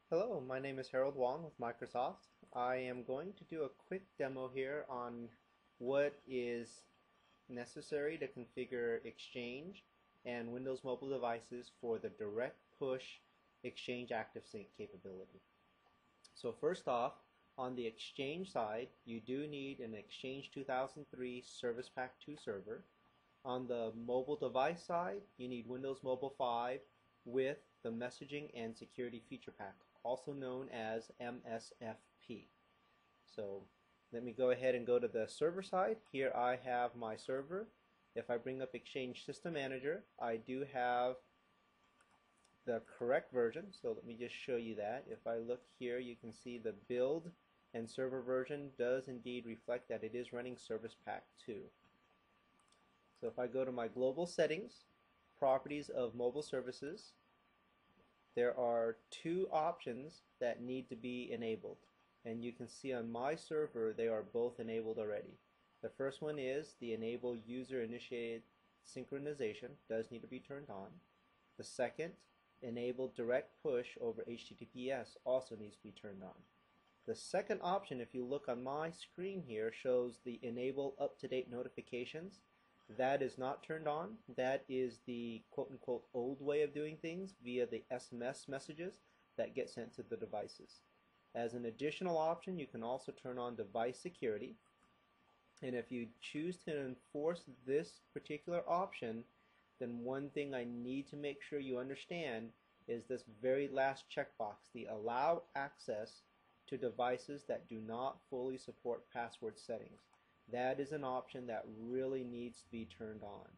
Hello, my name is Harold Wong with Microsoft. I am going to do a quick demo here on what is necessary to configure Exchange and Windows mobile devices for the direct push Exchange ActiveSync capability. So first off, on the Exchange side, you do need an Exchange 2003 Service Pack 2 server. On the mobile device side, you need Windows Mobile 5 with the Messaging and Security Feature Pack, also known as MSFP. So let me go ahead and go to the server side. Here I have my server. If I bring up Exchange System Manager, I do have the correct version, so let me just show you that. If I look here, you can see the build and server version does indeed reflect that it is running Service Pack 2. So if I go to my global settings, properties of mobile services, there are two options that need to be enabled. And you can see on my server they are both enabled already. The first one is the enable user initiated synchronization, does need to be turned on. The second, enable direct push over HTTPS, also needs to be turned on. The second option, if you look on my screen here, shows the enable up-to-date notifications. That is not turned on. That is the quote-unquote old way of doing things via the SMS messages that get sent to the devices. As an additional option, you can also turn on device security. And if you choose to enforce this particular option, then one thing I need to make sure you understand is this very last checkbox, the allow access to devices that do not fully support password settings. That is an option that really needs to be turned on.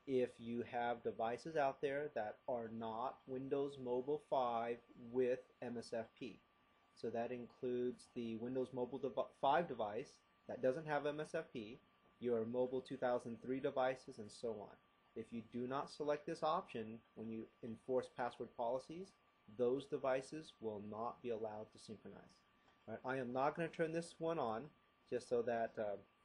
If you have devices out there that are not Windows Mobile 5 with MSFP, so that includes the Windows Mobile 5 device that doesn't have MSFP, your Mobile 2003 devices, and so on. If you do not select this option when you enforce password policies, those devices will not be allowed to synchronize. All right, I am not going to turn this one on, just so that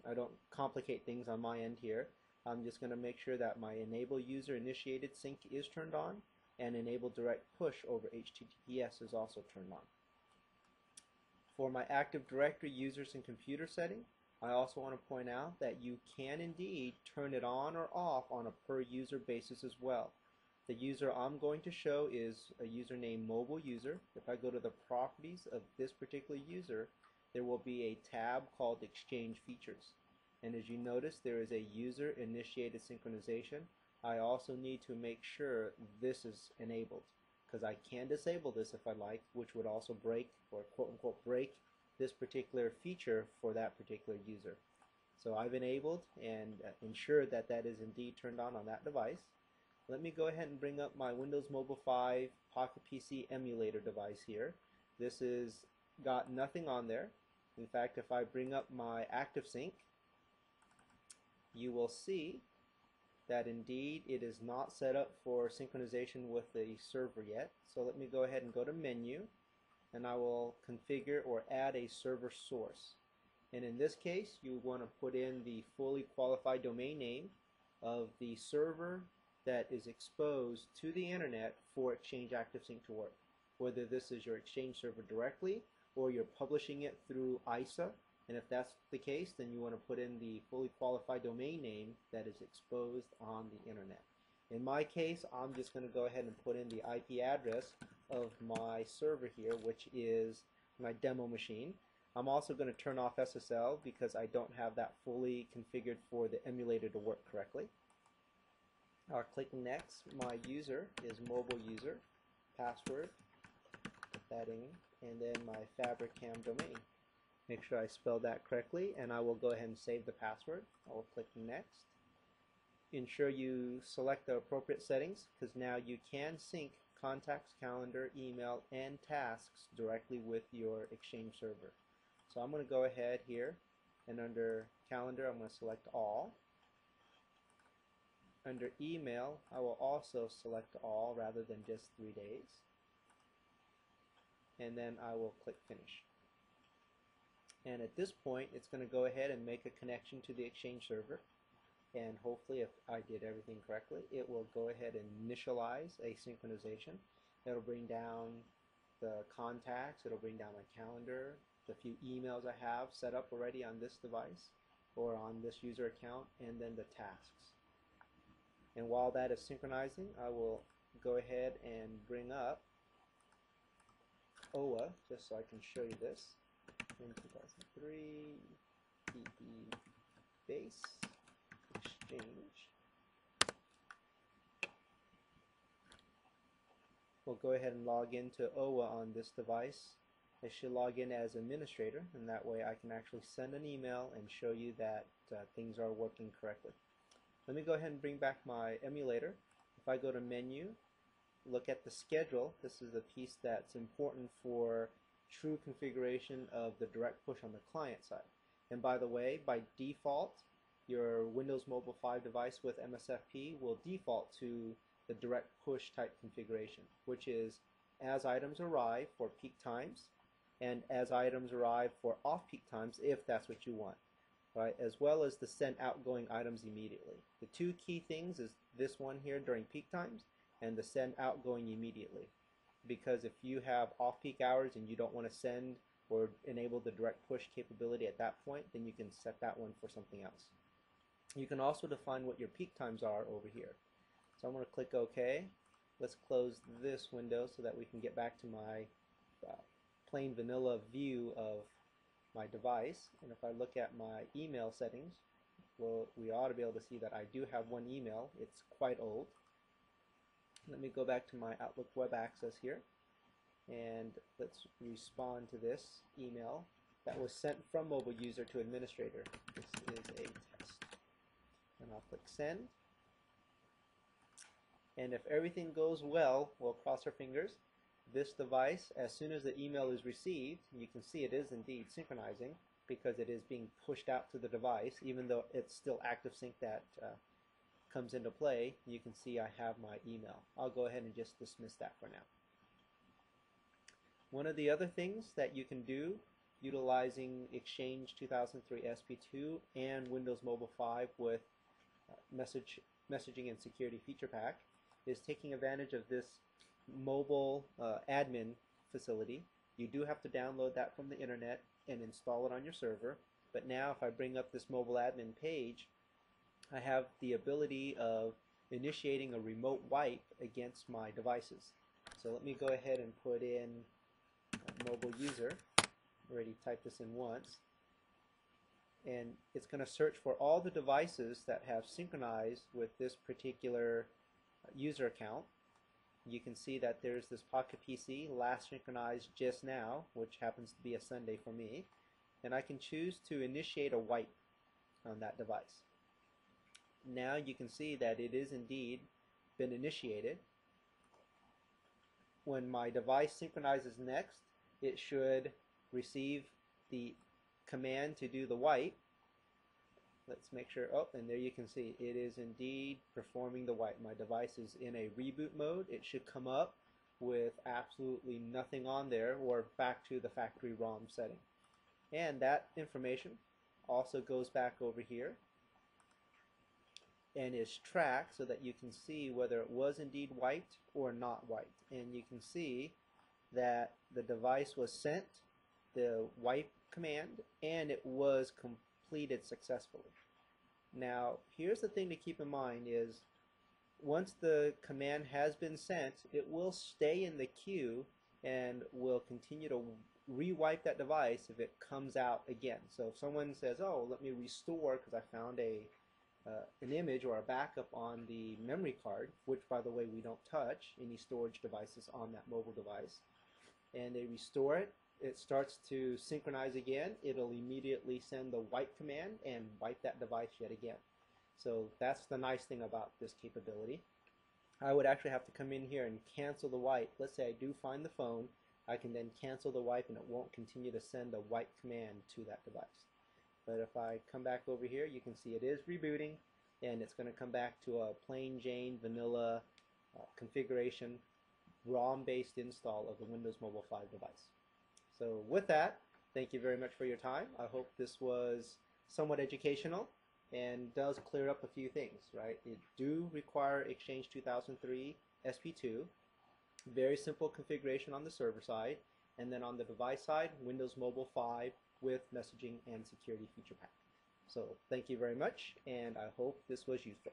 I don't complicate things on my end here. I'm just going to make sure that my enable user initiated sync is turned on and enable direct push over HTTPS is also turned on. For my Active Directory users and computer setting, I also want to point out that you can indeed turn it on or off on a per user basis as well. The user I'm going to show is a user named mobile user. If I go to the properties of this particular user, there will be a tab called Exchange Features. And as you notice, there is a user initiated synchronization. I also need to make sure this is enabled, because I can disable this if I like, which would also break, or quote unquote break, this particular feature for that particular user. So I've enabled and ensured that that is indeed turned on that device. Let me go ahead and bring up my Windows Mobile 5 Pocket PC emulator device here. This is got nothing on there. In fact, if I bring up my ActiveSync, you will see that indeed it is not set up for synchronization with the server yet. So let me go ahead and go to Menu, and I will configure or add a server source. And in this case, you want to put in the fully qualified domain name of the server that is exposed to the internet for Exchange ActiveSync to work. Whether this is your Exchange server directly or you're publishing it through ISA, and if that's the case, then you want to put in the fully qualified domain name that is exposed on the internet. In my case, I'm just going to go ahead and put in the IP address of my server here, which is my demo machine. I'm also going to turn off SSL because I don't have that fully configured for the emulator to work correctly. I'll click Next. My user is mobile user, password, put that in, and then my FabricCam domain. Make sure I spell that correctly, and I will go ahead and save the password. I will click Next. Ensure you select the appropriate settings, because now you can sync contacts, calendar, email, and tasks directly with your Exchange server. So I'm going to go ahead here, and under calendar I'm going to select all. Under email, I will also select all rather than just 3 days. And then I will click Finish. And at this point, it's going to go ahead and make a connection to the Exchange server. And hopefully, if I did everything correctly, it will go ahead and initialize a synchronization. That'll bring down the contacts, it'll bring down my calendar, the few emails I have set up already on this device or on this user account, and then the tasks. And while that is synchronizing, I will go ahead and bring up OWA just so I can show you this. In 2003 PE base exchange. We'll go ahead and log into OWA on this device. I should log in as administrator, and that way I can actually send an email and show you that things are working correctly. Let me go ahead and bring back my emulator. If I go to menu, look at the schedule, this is the piece that's important for true configuration of the direct push on the client side. And by the way, by default, your Windows Mobile 5 device with MSFP will default to the direct push type configuration, which is as items arrive for peak times and as items arrive for off-peak times if that's what you want, right? As well as to send outgoing items immediately. The two key things is this one here during peak times and the send outgoing immediately. Because if you have off-peak hours and you don't want to send or enable the direct push capability at that point, then you can set that one for something else. You can also define what your peak times are over here. So I'm going to click OK. Let's close this window so that we can get back to my plain vanilla view of my device. And if I look at my email settings, well, we ought to be able to see that I do have one email. It's quite old. Let me go back to my Outlook Web Access here, and let's respond to this email that was sent from mobile user to administrator. This is a test. And I'll click send. And if everything goes well, we'll cross our fingers. This device, as soon as the email is received, you can see it is indeed synchronizing because it is being pushed out to the device, even though it's still ActiveSync that comes into play. You can see I have my email. I'll go ahead and just dismiss that for now. One of the other things that you can do utilizing Exchange2003SP2 and Windows Mobile 5 with Messaging and Security Feature Pack is taking advantage of this mobile admin facility. You do have to download that from the internet and install it on your server, but now if I bring up this mobile admin page, I have the ability of initiating a remote wipe against my devices. So let me go ahead and put in mobile user. I already typed this in once. And it's going to search for all the devices that have synchronized with this particular user account. You can see that there's this Pocket PC last synchronized just now, which happens to be a Sunday for me. And I can choose to initiate a wipe on that device. Now you can see that it is indeed been initiated. When my device synchronizes next, it should receive the command to do the wipe. Let's make sure, oh, and there you can see it is indeed performing the wipe. My device is in a reboot mode. It should come up with absolutely nothing on there or back to the factory ROM setting. And that information also goes back over here and is tracked so that you can see whether it was indeed wiped or not wiped. And you can see that the device was sent the wipe command and it was completed successfully. Now here's the thing to keep in mind is once the command has been sent, it will stay in the queue and will continue to re-wipe that device if it comes out again. So if someone says, oh, let me restore because I found an image or a backup on the memory card, which by the way we don't touch any storage devices on that mobile device, and they restore it, it starts to synchronize again, it'll immediately send the wipe command and wipe that device yet again. So that's the nice thing about this capability. I would actually have to come in here and cancel the wipe. Let's say I do find the phone, I can then cancel the wipe and it won't continue to send a wipe command to that device. But if I come back over here, you can see it is rebooting and it's going to come back to a plain Jane vanilla configuration ROM-based install of the Windows Mobile 5 device. So with that, thank you very much for your time. I hope this was somewhat educational and does clear up a few things, right? It do require Exchange 2003 SP2. Very simple configuration on the server side, and then on the device side, Windows Mobile 5 with messaging and security feature pack. So thank you very much, and I hope this was useful.